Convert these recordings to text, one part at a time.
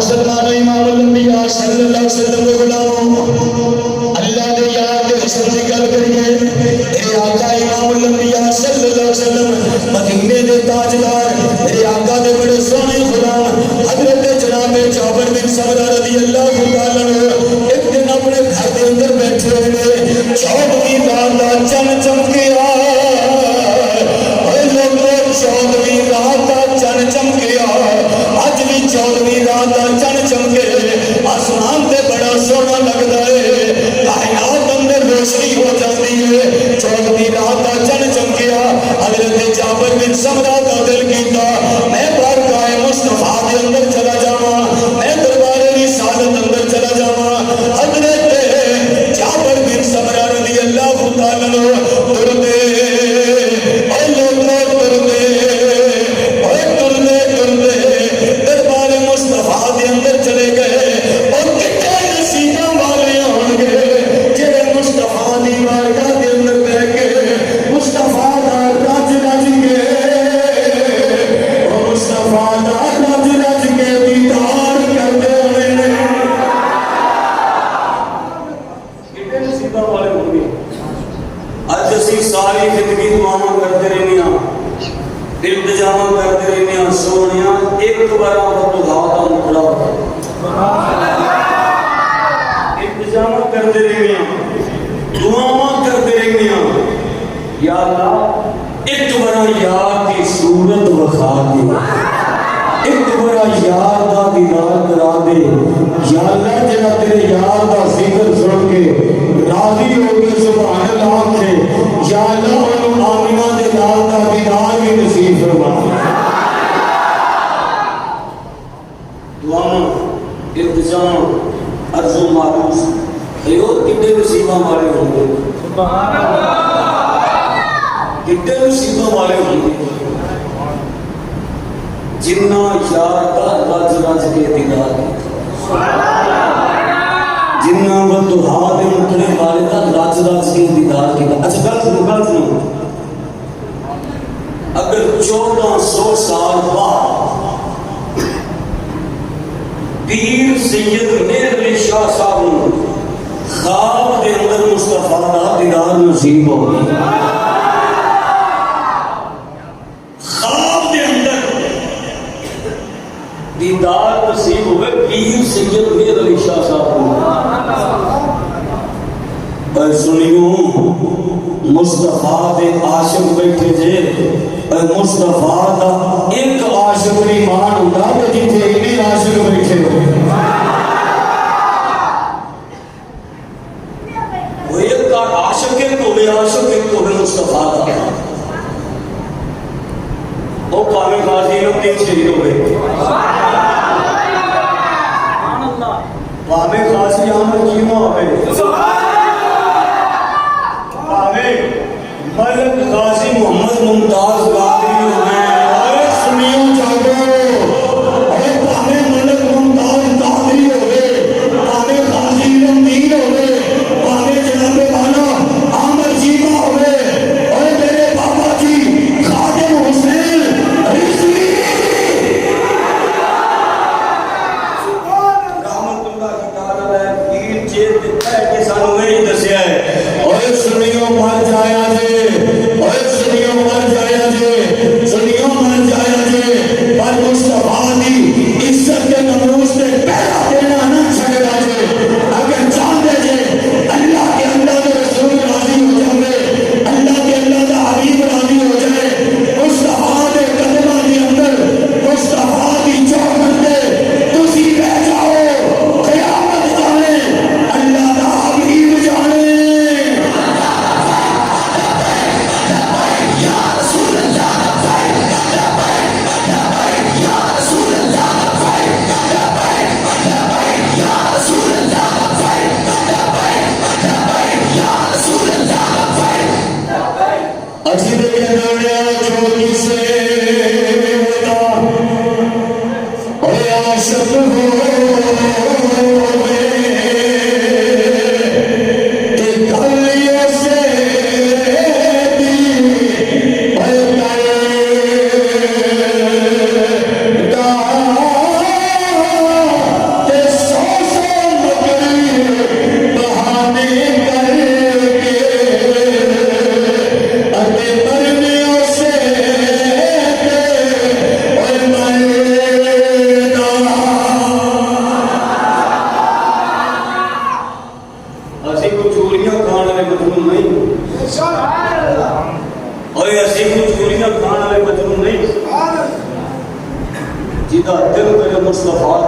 मुसलमानों इमाम अल-अंबिया सल्लल्लाहु अलैहि वसल्लम के गुलामों अल्लाह दे यार दे हुस्न दी गल करिए मेरे आका इमाम अल-अंबिया सल्लल्लाहु अलैहि वसल्लम मदीने दे ताजदार मेरे आका दे बड़े सोहने गुलाम हजरत जनाब जाबिर बिन सबरा रज़ियल्लाहु तआला अन्हु एक दिन अपने घर के अंदर बैठे हुए चौदहवीं रात का चंद चमकिया चौदहवीं रात का चंद चमकिया अज भी चौदहवीं रात का चंद चमके आसमान से बड़ा सोहना लगता है कायनात अंदर रोशनी हो जाती है चौदहवीं रात का चंद चमकिया हजरत जाबिर बिन सबरा का दिल कीता मैं बारगाह मुस्तफा के अंदर चला जावा मैं दरबारे रिसालत अंदर चला जावा हजरत जाबिर बिन सबरा रज़ियल्लाहु तआला अन्हु तुरते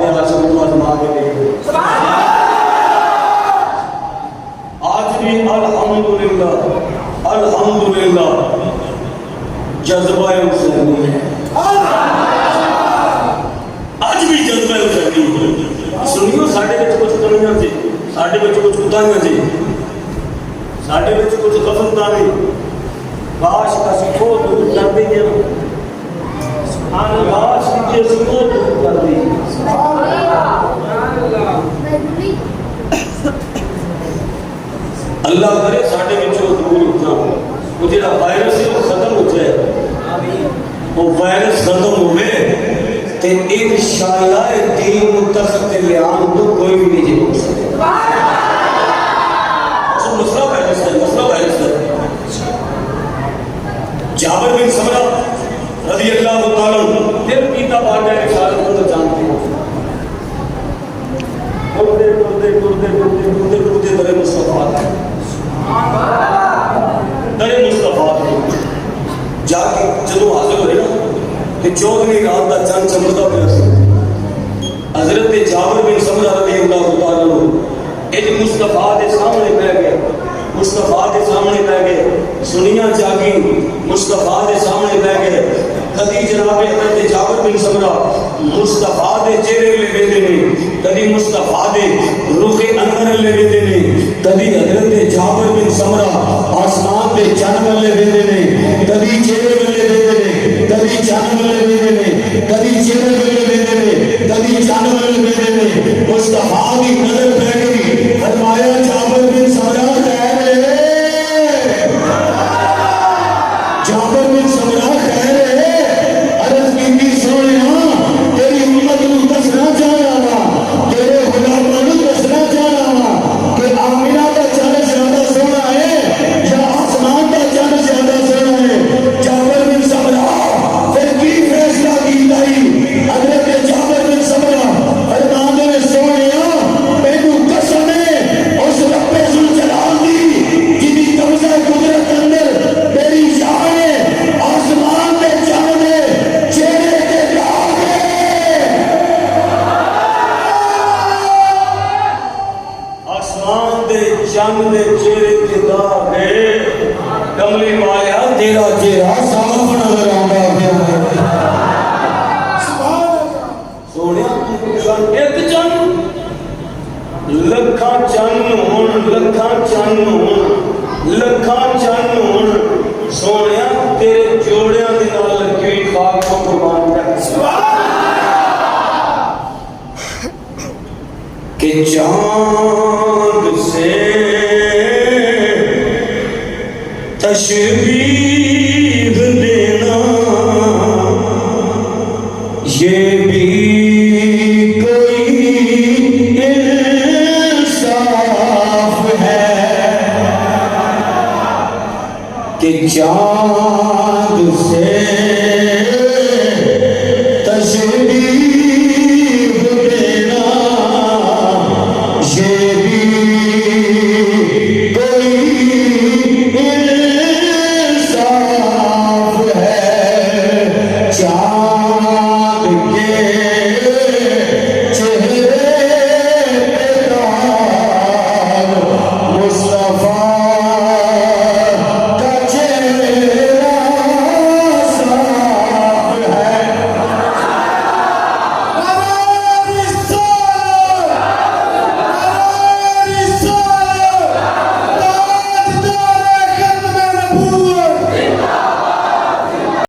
के आशिक को आजमा के देखो। आज भी अल्हम्दुलिल्लाह अल्हम्दुलिल्लाह जज्बा हुसैनी है, आज भी जज्बा हुसैनी है। सुनियो साढ़े विच कुछ कमियां सी, साढ़े विच कुछ कुताहियां सी, साढ़े विच कुछ गफलतानी, काश असीं वो दूर कर दईए, काश कि असीं वो दूर कर दईए। अल्लाह करे साढ़े विचों दूर हो जाए, वो जो वायरस है वो खत्म हो जाए, वो वायरस खत्म होवे ते इंशाअल्लाह दीन तख्त लियान तो कोई भी नहीं हो सकता। मसला वायरस है, मसला वायरस है। जाबिर बिन समरा रज़ी अल्लाह तआला दिल पीता बाटा रिसालत को जानते हो, टुरदे टुरदे टुरदे टुरदे टुरदे टुरदे दरे मुस्तफा दरे मुस्तफा जाके जदों हाजिर होए ना ते 14वीं रात का चंद चमकदा पिया सी। हजरत जाबिर बिन समरा रज़ी अल्लाह तआला एक मुस्तफा के सामने बैठ गया, मुस्तफा के सामने बैठ गए, सुनिया जागी मुस्तफा के सामने बैठ गए। कभी जनाब हजरत जाबिर बिन समरा मुस्तफा के चेहरे ले वेंदे ने, कभी मुस्तफा के रुखे अंदर ले वेंदे ने, कभी हजरत जाबिर बिन समरा आसमान के चंद वाले वेंदे ने, कभी चेहरे वाले वेंदे ने, कभी चंद वाले वेंदे ने, कभी चेहरे वाले वेंदे ने, कभी चंद वाले वेंदे ने। मुस्तफा की नजर पै गई, फरमाया जाबिर बिन समरा खैर है, जाबिर बिन समरा खैर है। अर्ज की सोनिया तेरी उम्मत को दसना चाहना वा, तेरे गुलामों को दसना चाहना वा कि आमिना का चंद ज्यादा सोना है या आसमान का चंद ज्यादा सोना है। जाबिर बिन समरा फिर की फैसला कीता ही हजरत जाबिर बिन समरा फरमाते ने सोनिया मैनू कसम है उस रब्बे जुल जलाल दी जिदी कब्जा कुदरत अंदर मेरी जान है, आसमान पे चंद है, चेहरे के दाग है, आसमान दे चंद दे चेहरे के दाग है। कमली वालिया तेरा चेहरा साफ नजर आंदा पिया है। सोनिया एक चंद लखा चंद होण, लखा चंद होण, लखा चंद होण, सोनिया तेरे जोड़ियां दे नाल लगी हुई खाक को कुर्बान कर कि चांद से तशबीह देना ये भी कोई इंसाफ है कि चांद से तशबीह देना ये भी कोई इंसाफ है। चांद के चेहरे पे दाग मुस्तफा